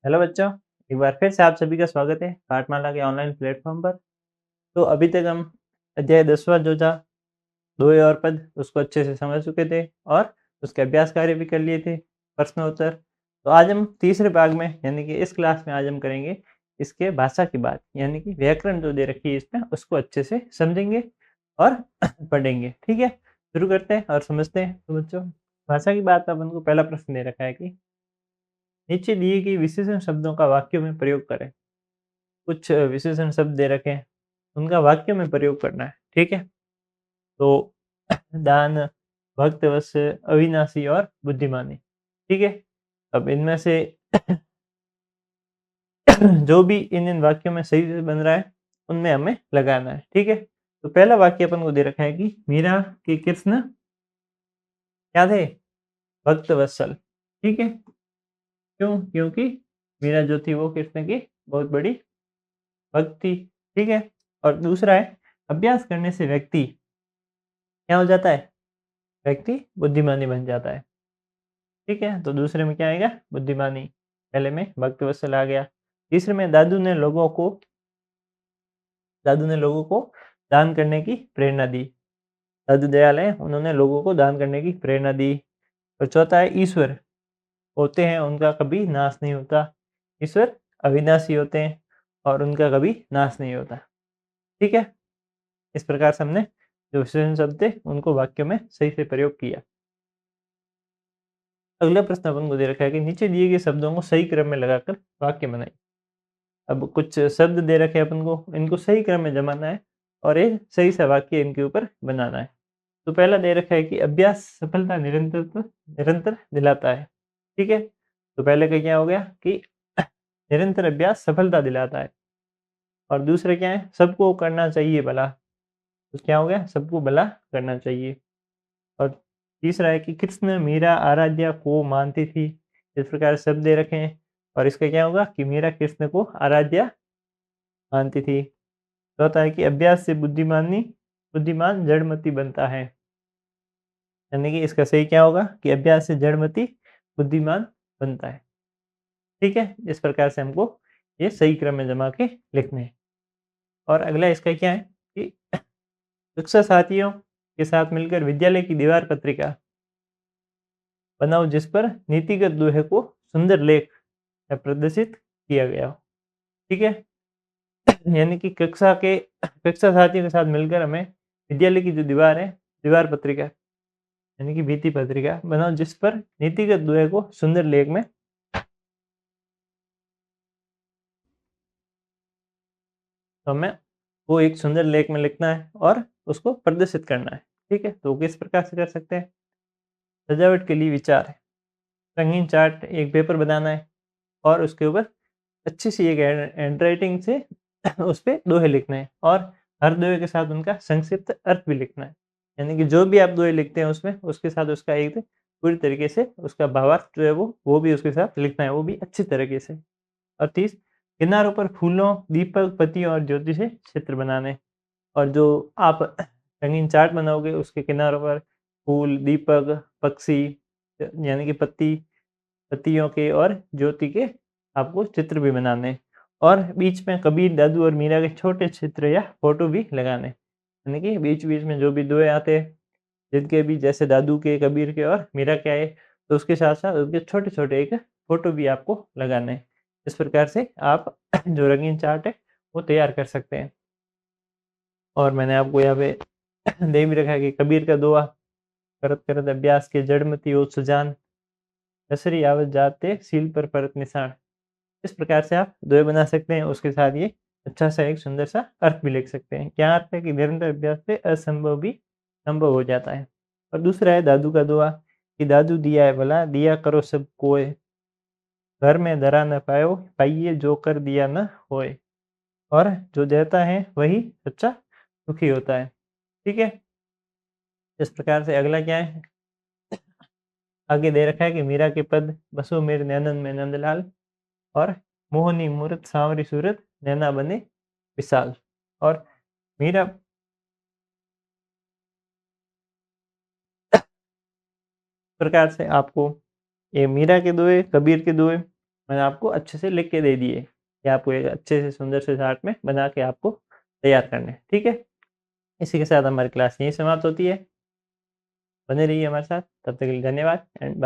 Hello बच्चों, एक बार फिर से आप सभी का स्वागत है पाठमाला के ऑनलाइन प्लेटफॉर्म पर। तो अभी तक हम अध्याय 10वां जो था दोए और पद उसको अच्छे से समझ चुके थे और उसके अभ्यास कार्य भी कर लिए थे, प्रश्न उत्तर। तो आज हम तीसरे भाग में यानी कि इस क्लास में आज हम करेंगे इसके भाषा की बात, यानी कि व्याकरण जो दे रखी है इसमें उसको अच्छे से समझेंगे और पढ़ेंगे। ठीक है, शुरू करते हैं और समझते हैं। तो बच्चों, भाषा की बात अपन को पहला प्रश्न दे रखा है कि नीचे दिए गए विशेषण शब्दों का वाक्यों में प्रयोग करें। कुछ विशेषण शब्द दे रखे हैं, उनका वाक्य में प्रयोग करना है। ठीक है, तो दान, भक्तवत्सल, अविनाशी और बुद्धिमानी। ठीक है, अब इनमें से जो भी इन वाक्यों में सही से बन रहा है उनमें हमें लगाना है। ठीक है, तो पहला वाक्य अपन को दे रखा है कि मीरा के कृष्ण क्या थे? भक्तवत्सल। ठीक है, क्यों? क्योंकि मीरा जो थी वो कृष्ण की बहुत बड़ी भक्त थी। ठीक है, और दूसरा है अभ्यास करने से व्यक्ति क्या हो जाता है? व्यक्ति बुद्धिमानी बन जाता है। ठीक है, तो दूसरे में क्या आएगा? बुद्धिमानी। पहले में भक्तवत्सल आ गया। तीसरे में दादू ने लोगों को दान करने की प्रेरणा दी। दादू दयाल हैं, उन्होंने लोगों को दान करने की प्रेरणा दी। और चौथा है ईश्वर होते हैं, उनका कभी नाश नहीं होता। ईश्वर अविनाशी होते हैं और उनका कभी नाश नहीं होता। ठीक है, इस प्रकार से हमने जो विशेषण शब्द थे उनको वाक्य में सही से प्रयोग किया। अगला प्रश्न अपन को दे रखा है कि नीचे दिए गए शब्दों को सही क्रम में लगाकर वाक्य बनाइए। अब कुछ शब्द दे रखे हैं अपन को, इनको सही क्रम में जमाना है और एक सही सा वाक्य इनके ऊपर बनाना है। तो पहला दे रखा है कि अभ्यास सफलता निरंतर दिलाता है। ठीक है, तो पहले का क्या हो गया कि निरंतर अभ्यास सफलता दिलाता है। और दूसरा क्या है? सबको करना चाहिए भला। तो क्या हो गया? सबको भला करना चाहिए। और तीसरा है कि कृष्ण मीरा आराध्या को मानती थी। इस प्रकार शब्द दे रखे हैं और इसका क्या होगा कि मीरा कृष्ण को आराध्या मानती थी। चौथा है कि अभ्यास से बुद्धिमान जड़मति बनता है। यानी कि इसका सही क्या होगा कि अभ्यास से जड़मति बुद्धिमान बनता है। ठीक है, इस प्रकार से हमको ये सही क्रम में जमा के लिखने हैं। और अगला इसका क्या है कि कक्षा साथियों के साथ मिलकर विद्यालय की दीवार पत्रिका बनाओ जिस पर नीतिगत दोहे को सुंदर लेख या प्रदर्शित किया गया हो। ठीक है, यानी कि कक्षा साथियों के साथ मिलकर हमें विद्यालय की जो दीवार है, दीवार पत्रिका यानी कि भित्ति पत्रिका बनाओ जिस पर नीतिगत दोहे को सुंदर लेख में तो हमें वो एक सुंदर लेख में लिखना है और उसको प्रदर्शित करना है। ठीक है, तो किस प्रकार से कर सकते हैं? सजावट के लिए विचार है, रंगीन चार्ट एक पेपर बनाना है और उसके ऊपर अच्छी सी एक हैंडराइटिंग से उस पे दोहे लिखने हैं और हर दोहे के साथ उनका संक्षिप्त अर्थ भी लिखना है। यानी कि जो भी आप दोहे लिखते हैं उसमें उसके साथ उसका एक पूरी तरीके से उसका भावार्थ जो है वो भी उसके साथ लिखना है, वो भी अच्छी तरीके से। और 30 किनारों पर फूलों, दीपक, पत्तियों और ज्योति से चित्र बनाने। और जो आप रंगीन चार्ट बनाओगे उसके किनारों पर फूल, दीपक, पक्षी यानी कि पत्तियों के और ज्योति के आपको चित्र भी बनाने हैं। और बीच में कबीर, दादू और मीरा के छोटे चित्र या फोटो भी लगाने। यानी कि बीच-बीच में जो भी दोहे आते हैं, जिनके भी जैसे दादू के, कबीर के और मीरा के आए, तो उसके साथ-साथ उनके छोटे-छोटे एक फोटो भी आपको लगाने हैं। इस प्रकार से आप जो रंगीन चार्ट है, वो तैयार कर सकते हैं। और मैंने आपको यहाँ पे दे भी रखा है कि कबीर का दोहा, करत करत अभ्यास के जड़मति हो सुजान, दसरी आवत जाते सील पर परत निशान। इस प्रकार से आप दोहे बना सकते हैं, उसके साथ ये अच्छा सा एक सुंदर सा अर्थ भी लिख सकते हैं। क्या अर्थ है कि निरंतर अभ्यास से असंभव भी संभव हो जाता है। और दूसरा है दादू का दोहा कि दादू दिया है भला, दिया करो सब कोय, घर में धरा न पायो, पाइए जो कर दिया न होए। और जो देता है वही सच्चा सुखी होता है। ठीक है, इस प्रकार से अगला क्या है? आगे दे रखा है कि मीरा के पद बसो मेरे नैनन में नंदलाल और मोहनी मूरत सांवरी सूरत नैना बने विशाल। और मीरा प्रकार से आपको ये मीरा के दोहे, कबीर के दोहे मैंने आपको अच्छे से लिख के दे दिए कि आपको एक अच्छे से सुंदर से चार्ट में बना के आपको तैयार करने हैं, ठीक है? इसी के साथ हमारी क्लास यहीं समाप्त होती है। बने रहिए हमारे साथ, तब तक के लिए धन्यवाद एंड बाय।